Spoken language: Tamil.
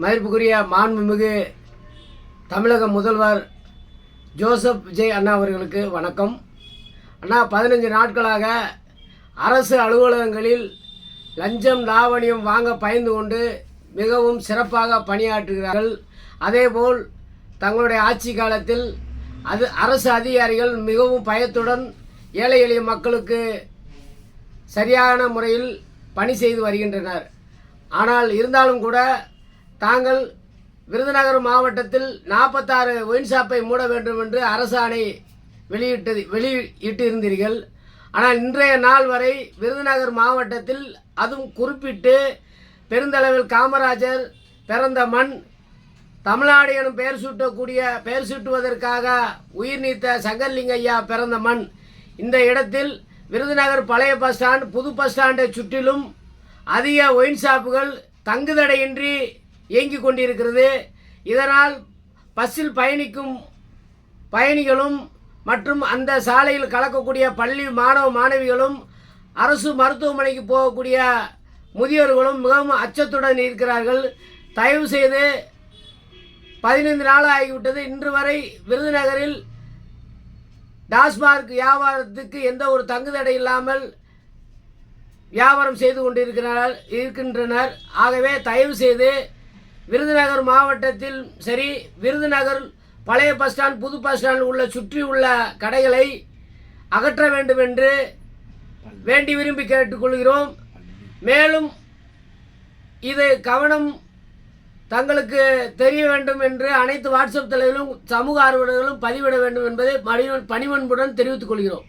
மதிப்புக்குரிய மாண்புமிகு தமிழக முதல்வர் ஜோசப் விஜய் அண்ணா அவர்களுக்கு வணக்கம். அண்ணா, 15 நாட்களாக அரசு அலுவலகங்களில் லஞ்சம் லாவணியம் வாங்க பயந்து கொண்டு மிகவும் சிறப்பாக பணியாற்றுகிறார்கள். அதேபோல் தங்களுடைய ஆட்சி காலத்தில் அரசு அதிகாரிகள் மிகவும் பயத்துடன் ஏழை எளிய மக்களுக்கு சரியான முறையில் பணி செய்து வருகின்றனர். ஆனால் இருந்தாலும் கூட தாங்கள் விருதுநகர் மாவட்டத்தில் 46 ஒயின் ஷாப்பை மூட வேண்டும் என்று அரசாணை வெளியிட்டிருந்தீர்கள். ஆனால் இன்றைய நாள் வரை விருதுநகர் மாவட்டத்தில் அதுவும் குறிப்பிட்டு பெருந்தளவில் காமராஜர் பிறந்த மண், தமிழ்நாடு எனும் பெயர் சூட்டுவதற்காக உயிர் நீத்த சங்கர்லிங்க ஐயா பிறந்த மண், இந்த இடத்தில் விருதுநகர் பழைய பஸ் ஸ்டாண்ட், புது பஸ் ஸ்டாண்டை சுற்றிலும் அதிக ஒயின் ஷாப்புகள் தங்குதடையின்றி இயங்கிக் கொண்டிருக்கிறது. இதனால் பஸ்ஸில் பயணிக்கும் பயணிகளும் மற்றும் அந்த சாலையில் கலக்கக்கூடிய பள்ளி மாணவ மாணவிகளும் அரசு மருத்துவமனைக்கு போகக்கூடிய முதியோர்களும் மிகவும் அச்சத்துடன் இருக்கிறார்கள். தயவு செய்து 15 நாள் ஆகிவிட்டது, இன்று வரை விருதுநகரில் டாஸ்மார்க் வியாபாரத்துக்கு எந்த ஒரு தங்குதடை இல்லாமல் வியாபாரம் செய்து கொண்டிருக்கின்றனர். ஆகவே தயவு செய்து விருதுநகர் மாவட்டத்தில் சரி, விருதுநகர் பழைய பஸ் ஸ்டாண்ட், புது பஸ் ஸ்டாண்ட் சுற்றி உள்ள கடைகளை அகற்ற வேண்டும் என்று வேண்டி விரும்பி கேட்டுக்கொள்கிறோம். மேலும் இது கவனம் தங்களுக்கு தெரிய வேண்டும் என்று அனைத்து வாட்ஸ்அப் தலைவர்களும் சமூக ஆர்வலர்களும் பதிவிட வேண்டும் என்பதை பணிவன்புடன் தெரிவித்துக் கொள்கிறோம்.